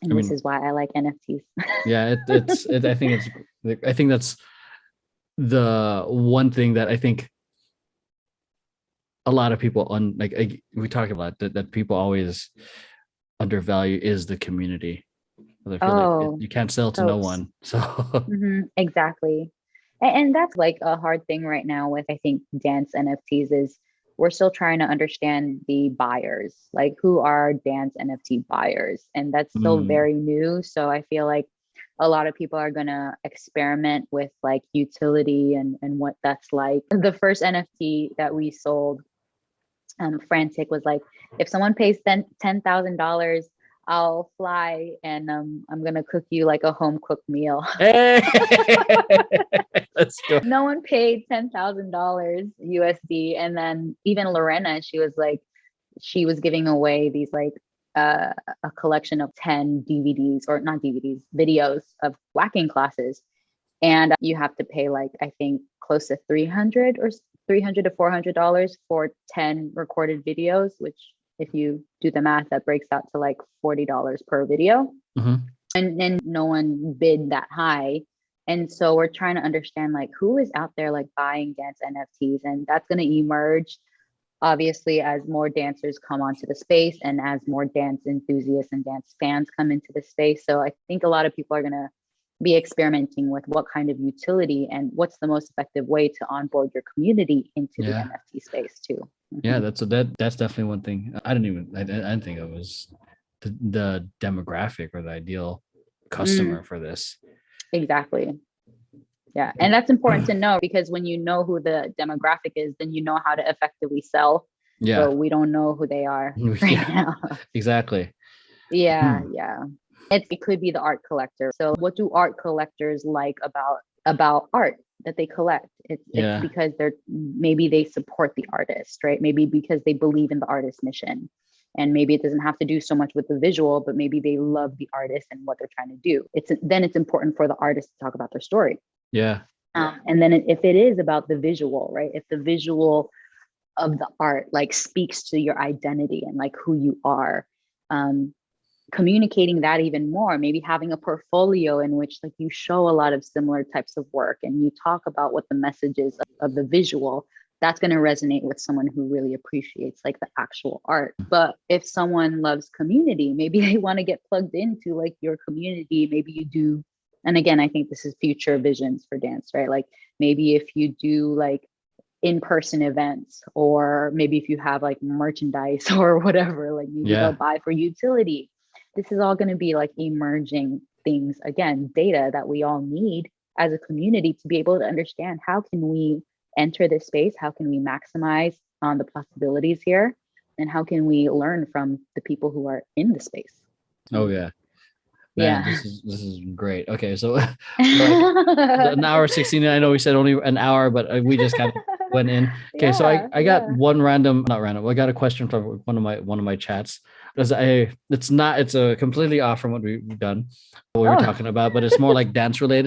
And I this mean, is why I like NFTs. yeah, I think that's the one thing that I think a lot of people we talk about that people always undervalue is the community. I feel like Oh, you can't sell to so no one. So exactly. And that's like a hard thing right now with, I think, dance NFTs is we're still trying to understand the buyers, like who are dance NFT buyers. And that's still mm, very new. So I feel like a lot of people are going to experiment with like utility and what that's like. The first NFT that we sold, Frantic, was like, if someone pays $10,000, I'll fly and I'm gonna cook you like a home cooked meal. hey, let's go. No one paid $10,000 USD. And then even Lorena, she was like, she was giving away these like a collection of 10 DVDs, or not DVDs, videos of whacking classes. And you have to pay like, I think close to 300 to $400 for 10 recorded videos, which if you do the math, that breaks out to like $40 per video. Mhm. And no one bid that high. And so we're trying to understand like who is out there like buying dance NFTs, and that's going to emerge obviously as more dancers come onto the space and as more dance enthusiasts and dance fans come into the space. So I think a lot of people are going to be experimenting with what kind of utility and what's the most effective way to onboard your community into the Yeah. NFT space too. Yeah, Mhm. that's definitely one thing. I didn't think it was the demographic or the ideal Mm, customer for this. exactly. Yeah. And that's important to know because when you know who the demographic is, then you know how to effectively sell. Yeah. But we don't know who they are right Yeah, now. exactly. Yeah, Hmm. yeah. It could be the art collector. So what do art collectors like about art that they collect? It's Yeah. because they're, maybe they support the artist, right? Maybe because they believe in the artist's mission. And maybe it doesn't have to do so much with the visual, but maybe they love the artist and what they're trying to do. It's important for the artist to talk about their story. Yeah. And then if it is about the visual, right? If the visual of the art like speaks to your identity and like who you are, um, communicating that even more, maybe having a portfolio in which like you show a lot of similar types of work and you talk about what the message is of the visual, that's going to resonate with someone who really appreciates like the actual art. But if someone loves community, maybe they want to get plugged into like your community. Maybe you do, and again, I think this is future visions for dance, right? Like maybe if you do like in-person events, or maybe if you have like merchandise or whatever, like maybe they'll Yeah. buy for utility. This is all going to be like emerging things, again, data that we all need as a community to be able to understand how can we enter this space, how can we maximize on the possibilities here, and how can we learn from the people who are in the space. Oh yeah. Man, Yeah. this is great. Okay, so we're like an hour 16. I know we said only an hour, but we just kind of went in. Okay, so Yeah, I got yeah. one random, not random. I got a question from one of my chats. Because it's not, it's a completely off from what we've done, what we were Oh. talking about, but it's more like dance related.